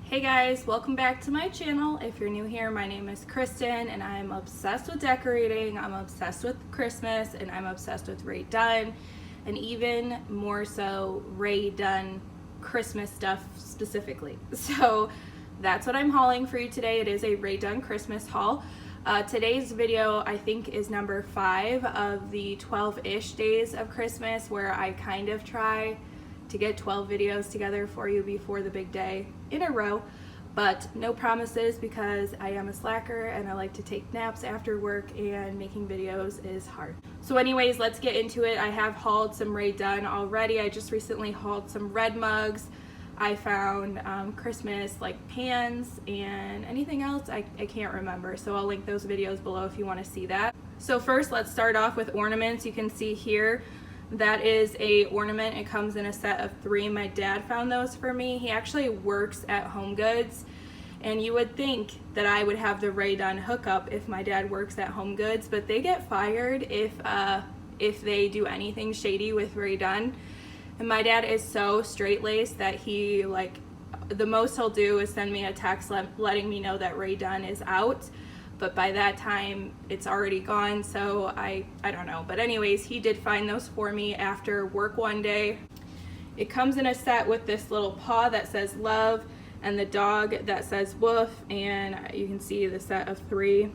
Hey guys, welcome back to my channel. If you're new here, my name is Kristen and I'm obsessed with decorating. I'm obsessed with Christmas and I'm obsessed with Rae Dunn, and even more so Rae Dunn Christmas stuff specifically. So that's what I'm hauling for you today. It is a Rae Dunn Christmas haul. Today's video I think is number 5 of the 12-ish days of Christmas, where I kind of try to get 12 videos together for you before the big day in a row, but no promises because I am a slacker and I like to take naps after work and making videos is hard. So anyways, let's get into it. I have hauled some Rae Dunn already. I just recently hauled some red mugs. I found Christmas like pans and anything else I can't remember, so I'll link those videos below if you want to see that. So first, let's start off with ornaments. You can see here that is a ornament. It comes in a set of 3. My dad found those for me. He actually works at Home Goods, and you would think that I would have the Rae Dunn hookup if my dad works at Home Goods, but they get fired if they do anything shady with Rae Dunn. And my dad is so straight-laced that he, like, the most he'll do is send me a text letting me know that Rae Dunn is out. But by that time it's already gone, so I don't know. But anyways, he did find those for me after work one day. It comes in a set with this little paw that says love and the dog that says woof, and you can see the set of 3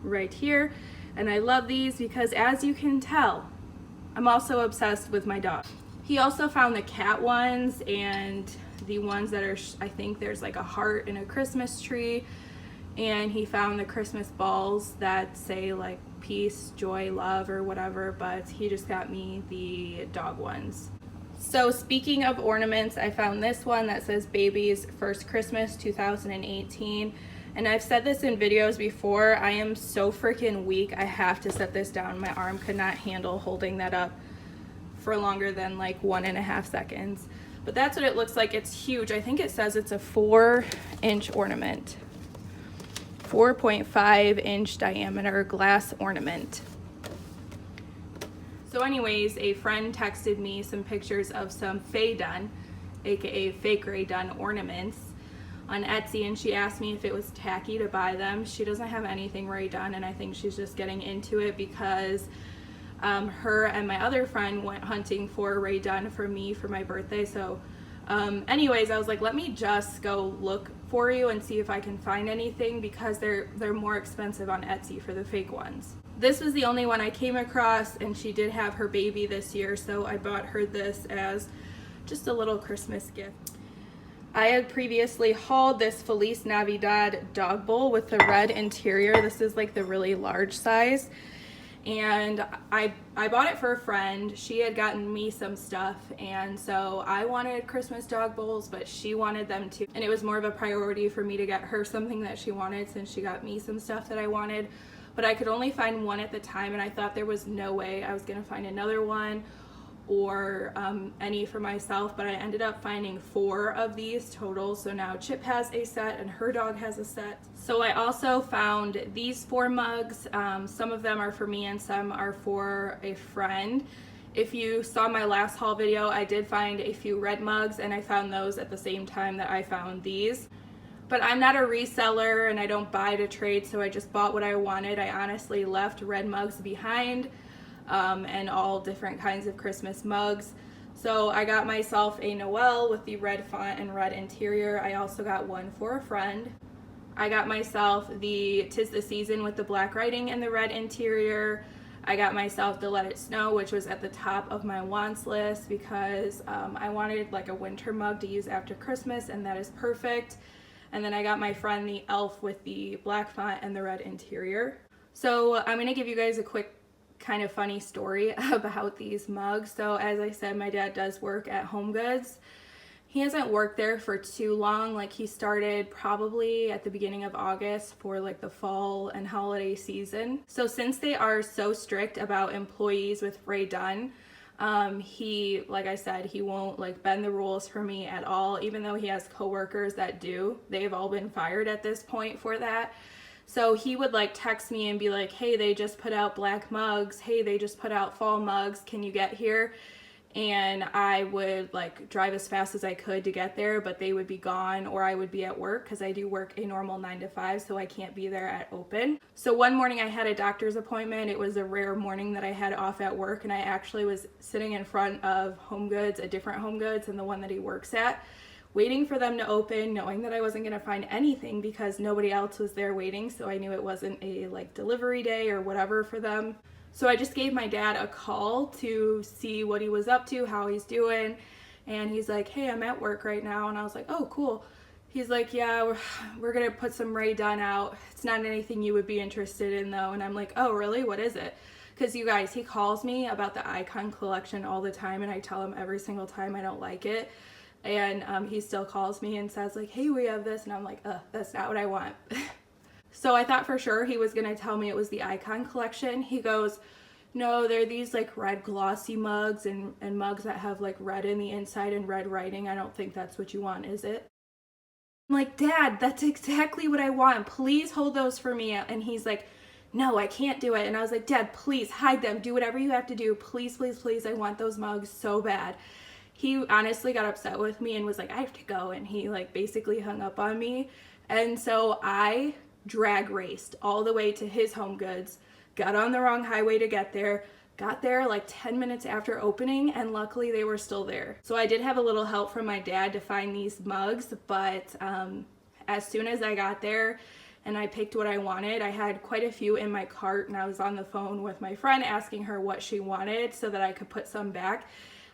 right here. And I love these because, as you can tell, I'm also obsessed with my dog. He also found the cat ones and the ones that are, I think there's like a heart and a Christmas tree. And he found the Christmas balls that say like peace, joy, love, or whatever, but he just got me the dog ones. So speaking of ornaments, I found this one that says Baby's First Christmas 2018. And I've said this in videos before, I am so freaking weak. I have to set this down. My arm could not handle holding that up for longer than like 1.5 seconds. But that's what it looks like. It's huge. I think it says it's a 4-inch ornament. 4.5-inch diameter glass ornament. So anyways, a friend texted me some pictures of some Fae Dunn, aka fake Rae Dunn ornaments on Etsy, and she asked me if it was tacky to buy them. She doesn't have anything Rae Dunn, and I think she's just getting into it because her and my other friend went hunting for Rae Dunn for me for my birthday. So anyways, I was like, let me just go look for you and see if I can find anything, because they're more expensive on Etsy for the fake ones. This was the only one I came across, and she did have her baby this year, so I bought her this as just a little Christmas gift. I had previously hauled this Feliz Navidad dog bowl with the red interior. This is like the really large size. And I bought it for a friend. She had gotten me some stuff, and so I wanted Christmas dog bowls, but she wanted them too, and it was more of a priority for me to get her something that she wanted since she got me some stuff that I wanted. But I could only find one at the time, and I thought there was no way I was gonna find another one or any for myself, but I ended up finding 4 of these total. So now Chip has a set and her dog has a set. So I also found these 4 mugs. Some of them are for me and some are for a friend. If you saw my last haul video, I did find a few red mugs, and I found those at the same time that I found these. But I'm not a reseller and I don't buy to trade, so I just bought what I wanted. I honestly left red mugs behind. And all different kinds of Christmas mugs. So I got myself a Noel with the red font and red interior. I also got one for a friend. I got myself the 'Tis the Season with the black writing and the red interior. I got myself the Let It Snow, which was at the top of my wants list because I wanted like a winter mug to use after Christmas, and that is perfect. And then I got my friend the Elf with the black font and the red interior. So I'm going to give you guys a quick kind of funny story about these mugs. So as I said, my dad does work at Home Goods. He hasn't worked there for too long. Like, he started probably at the beginning of August for like the fall and holiday season. So since they are so strict about employees with Rae Dunn, he, like I said, he won't like bend the rules for me at all, even though he has coworkers that do. They've all been fired at this point for that. So he would like text me and be like, hey, they just put out black mugs. Hey, they just put out fall mugs. Can you get here? and I would like drive as fast as I could to get there, but they would be gone or I would be at work because I do work a normal 9 to 5, so I can't be there at open. So one morning I had a doctor's appointment. It was a rare morning that I had off at work, and I actually was sitting in front of Home Goods, a different Home Goods than the one that he works at, waiting for them to open, knowing that I wasn't going to find anything because nobody else was there waiting, so I knew it wasn't a like delivery day or whatever for them. So I just gave my dad a call to see what he was up to, how he's doing, and he's like, hey, I'm at work right now. And I was like, oh, cool. He's like, yeah, we're gonna put some Rae Dunn out. It's not anything you would be interested in though. And I'm like, oh really, what is it? Because you guys, he calls me about the Icon collection all the time, and I tell him every single time I don't like it, and he still calls me and says like, hey, we have this, and I'm like, that's not what I want. So I thought for sure he was gonna tell me it was the Icon collection. He goes, no, they're these like red glossy mugs and mugs that have like red in the inside and red writing. I don't think that's what you want, is it? I'm like, Dad, that's exactly what I want. Please hold those for me. And he's like, no, I can't do it. And I was like, Dad, please hide them. Do whatever you have to do. Please, please, please. I want those mugs so bad. He honestly got upset with me and was like, I have to go. And he like basically hung up on me. And so I drag raced all the way to his Home Goods, got on the wrong highway to get there, got there like 10 minutes after opening, and luckily they were still there. So I did have a little help from my dad to find these mugs, but as soon as I got there and I picked what I wanted, I had quite a few in my cart, and I was on the phone with my friend asking her what she wanted so that I could put some back.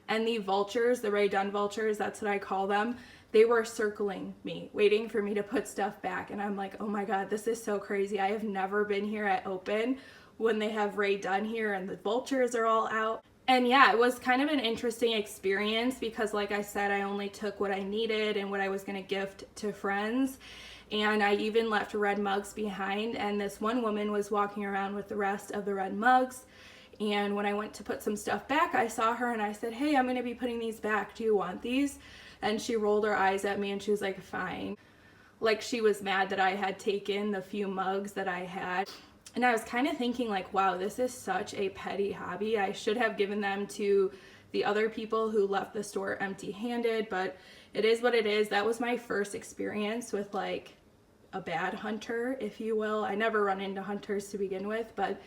And the vultures, the Rae Dunn vultures, that's what I call them, they were circling me, waiting for me to put stuff back. And I'm like, oh my God, this is so crazy. I have never been here at open when they have Rae Dunn here and the vultures are all out. And yeah, it was kind of an interesting experience because like I said, I only took what I needed and what I was gonna gift to friends. And I even left red mugs behind, and this one woman was walking around with the rest of the red mugs. And when I went to put some stuff back, I saw her and I said, hey, I'm gonna be putting these back. Do you want these? And she rolled her eyes at me and she was like, fine. Like she was mad that I had taken the few mugs that I had. And I was kind of thinking like, wow, this is such a petty hobby. I should have given them to the other people who left the store empty-handed, but it is what it is. That was my first experience with like a bad hunter, if you will. I never run into hunters to begin with, but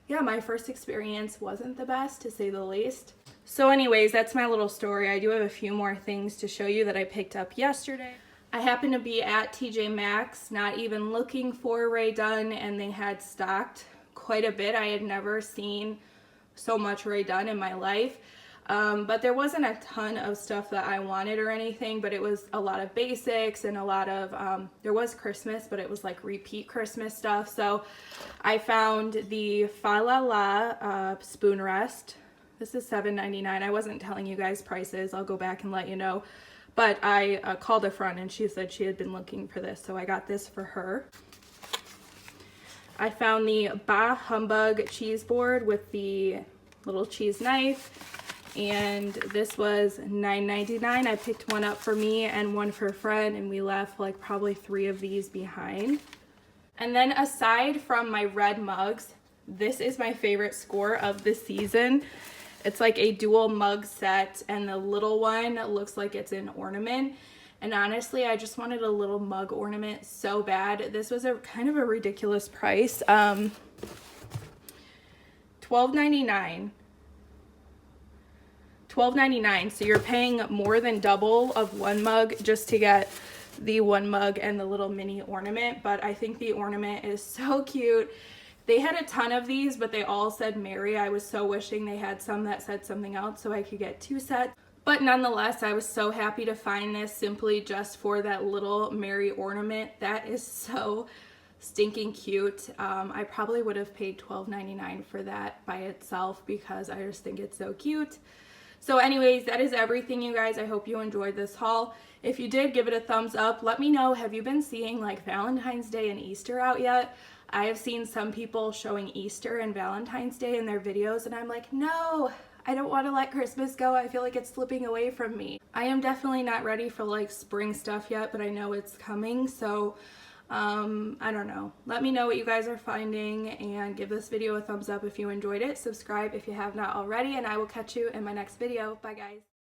yeah, my first experience wasn't the best, to say the least. So anyways, that's my little story. I do have a few more things to show you that I picked up yesterday. I happened to be at TJ Maxx, not even looking for Rae Dunn, and they had stocked quite a bit. I had never seen so much Rae Dunn in my life. But there wasn't a ton of stuff that I wanted or anything, but it was a lot of basics and a lot of, there was Christmas, but it was like repeat Christmas stuff. So I found the Fa La La spoon rest. This is $7.99. I wasn't telling you guys prices. I'll go back and let you know. But I called a friend and she said she had been looking for this, so I got this for her. I found the Bah Humbug cheese board with the little cheese knife, and this was $9.99. I picked one up for me and one for a friend, and we left like probably 3 of these behind. And then aside from my red mugs, this is my favorite score of the season. It's like a dual mug set, and the little one looks like it's an ornament. And honestly, I just wanted a little mug ornament so bad. This was a kind of a ridiculous price. $12.99. $12.99. So you're paying more than double of one mug just to get the one mug and the little mini ornament. But I think the ornament is so cute. They had a ton of these, but they all said Merry. I was so wishing they had some that said something else so I could get 2 sets. But nonetheless, I was so happy to find this simply just for that little Merry ornament. That is so stinking cute. I probably would have paid $12.99 for that by itself because I just think it's so cute. So anyways, that is everything, you guys. I hope you enjoyed this haul. If you did, give it a thumbs up. Let me know, have you been seeing like Valentine's Day and Easter out yet? I have seen some people showing Easter and Valentine's Day in their videos, and I'm like, no, I don't want to let Christmas go. I feel like it's slipping away from me. I am definitely not ready for like spring stuff yet, but I know it's coming, so I don't know. Let me know what you guys are finding and give this video a thumbs up if you enjoyed it. Subscribe if you have not already, and I will catch you in my next video. Bye guys.